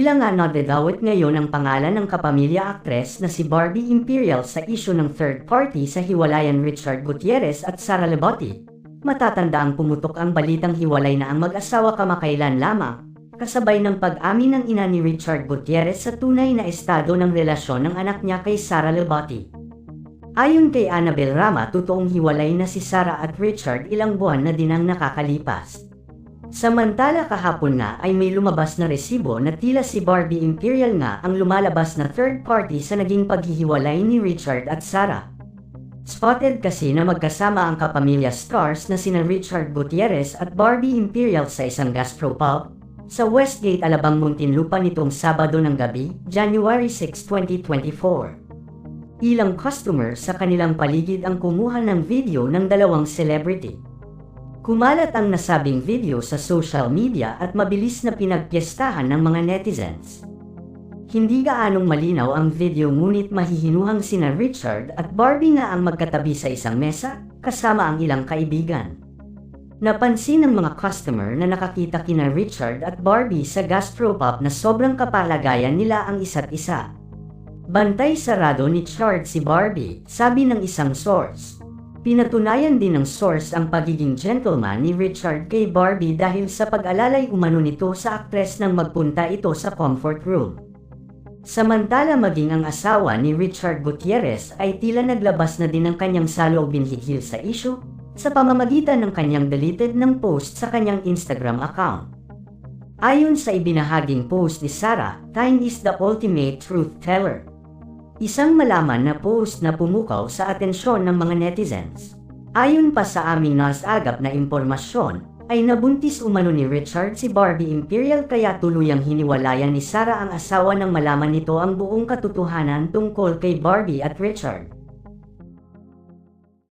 Tila nga nadadawit ngayon ang pangalan ng kapamilya aktres na si Barbie Imperial sa isyu ng third party sa hiwalayan Richard Gutierrez at Sara Lebotti. Matatandaang pumutok ang balitang hiwalay na ang mag-asawa kamakailan lamang, kasabay ng pag-amin ng ina ni Richard Gutierrez sa tunay na estado ng relasyon ng anak niya kay Sara Lebotti. Ayon kay Annabel Rama, totoong hiwalay na si Sara at Richard ilang buwan na din ang nakakalipas. Samantala kahapon nga ay may lumabas na resibo na tila si Barbie Imperial nga ang lumalabas na third party sa naging paghihiwalay ni Richard at Sara. Spotted kasi na magkasama ang kapamilya stars na sina Richard Gutierrez at Barbie Imperial sa isang gastropub sa Westgate, Alabang, Muntinlupa nitong Sabado ng gabi, January 6, 2024. Ilang customer sa kanilang paligid ang kumuha ng video ng dalawang celebrity. Kumalat ang nasabing video sa social media at mabilis na pinagpiestahan ng mga netizens. Hindi gaanong malinaw ang video ngunit mahihinuhang sina Richard at Barbie nga ang magkatabi sa isang mesa kasama ang ilang kaibigan. Napansin ng mga customer na nakakita kina Richard at Barbie sa gastropub na sobrang kapalagayan nila ang isa't isa. Bantay sarado ni Richard si Barbie, sabi ng isang source. Pinatunayan din ng source ang pagiging gentleman ni Richard kay Barbie dahil sa pag-alalay umano nito sa aktres nang magpunta ito sa comfort room. Samantala maging ang asawa ni Richard Gutierrez ay tila naglabas na din ng kanyang saloobin hinggil sa issue sa pamamagitan ng kanyang deleted ng post sa kanyang Instagram account. Ayon sa ibinahaging post ni Sara, "Time is the ultimate truth teller." Isang malaman na post na pumukaw sa atensyon ng mga netizens. Ayon pa sa aming nasagap na impormasyon, ay nabuntis umano ni Richard si Barbie Imperial kaya tuluyang hiniwalayan ni Sara ang asawa nang malaman nito ang buong katotohanan tungkol kay Barbie at Richard.